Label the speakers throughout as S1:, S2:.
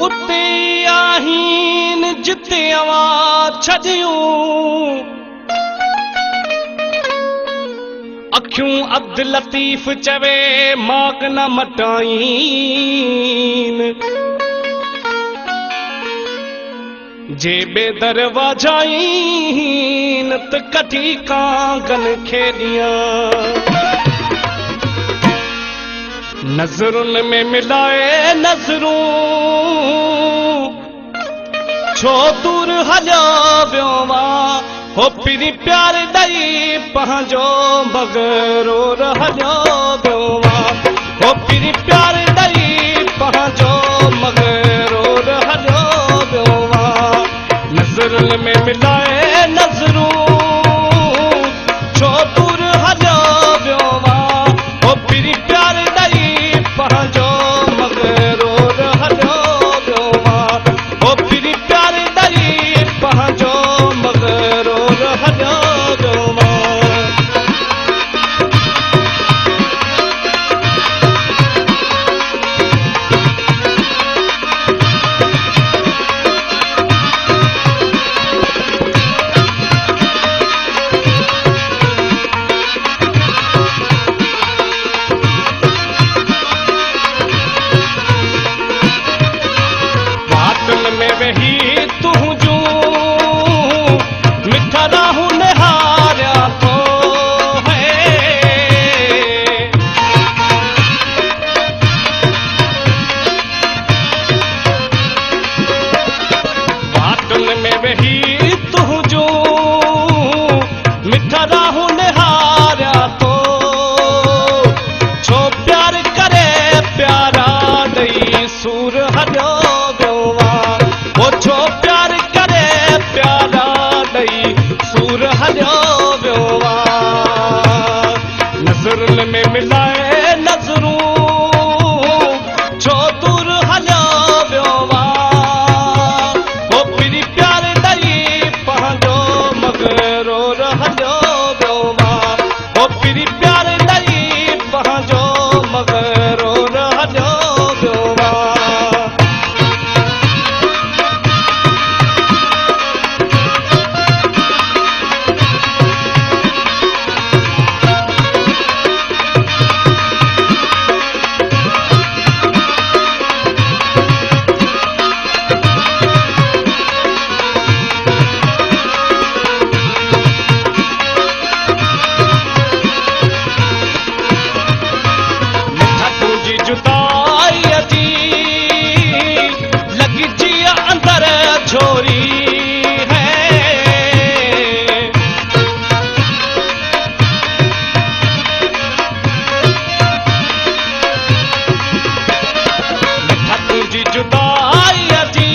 S1: उते आहीन जिते अवां छॾियूं अखियूं अब्द लतीफ़ चवे माग न मटाइन जे बेदर वाजाइन त कढी कांगन खेॾियां नज़रुनि में मिलाए नज़रूं छो दूर हलियो वियो मां हो पिरी प्यार ॾई पंहिंजो मगरूर हलियो वियो मां हो पिरी प्यार ॾई पंहिंजो मगरूर हलियो वियो मां नज़रुनि में मिलाए नज़रूं छो दूर हलियो वियो मां हो पिरी प्यार ॾई पंहिंजो मगरूर हलियो वियो मां हो पिरी प्यार ॾई पंहिंजो मगरूर हलियो वियो मां नज़रुनि में मिलाए नज़रूं छो दूर हलियो वियो मां हो पिरी प्यार ॾई पंहिंजो मगरूर हलियो वियो मां हो पिरी प्यार ॾई पंहिंजो मगरूर हलियो वियो मां छोरी है तुझी जुदाई जी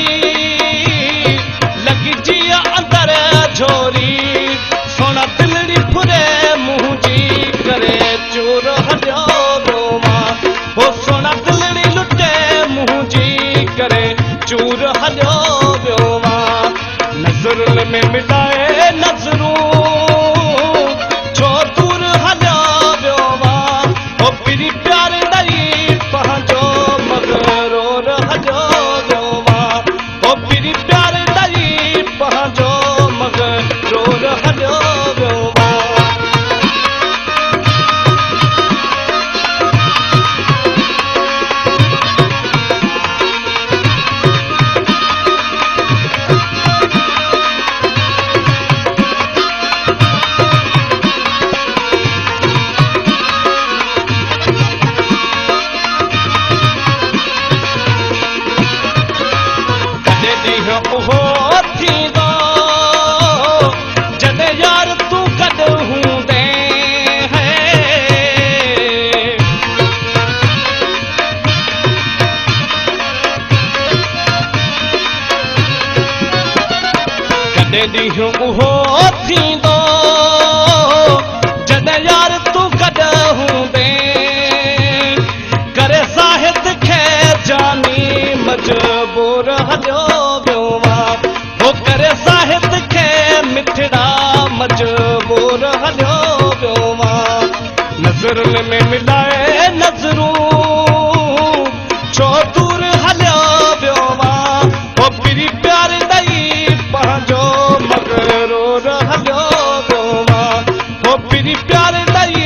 S1: लगी जिया अंदर छोरी सोना दिलड़ी फुरे मुंह जी करे चोर हलियो वियो मां हो सोना दिलड़ी लुटे मुंह जी करे चूर हलियो वियो मां नज़रुनि में मिलाए नज़रूं छो दूर हलियो वियो मां हो पिरी प्यार ॾई पंहिंजो मगरूर हलियो वियो मां हो पिरी प्यार ॾई पंहिंजो मगरूर हलियो वियो मां उहो थींदो जॾहिं यार तूं गॾु हूंदे कॾहिं ॾींहुं उहो थींदो जॾहिं यार तूं गॾु हूंदे करे साहित खे जानी मजबूर हलियो वियो मां हो करे साहित खे में मिलाए नज़रूं छो दूर हलियो वियो मां हो पिरी प्यार ॾई पंहिंजो मगर रो हलियो वियो मां हो पिरी प्यार ॾई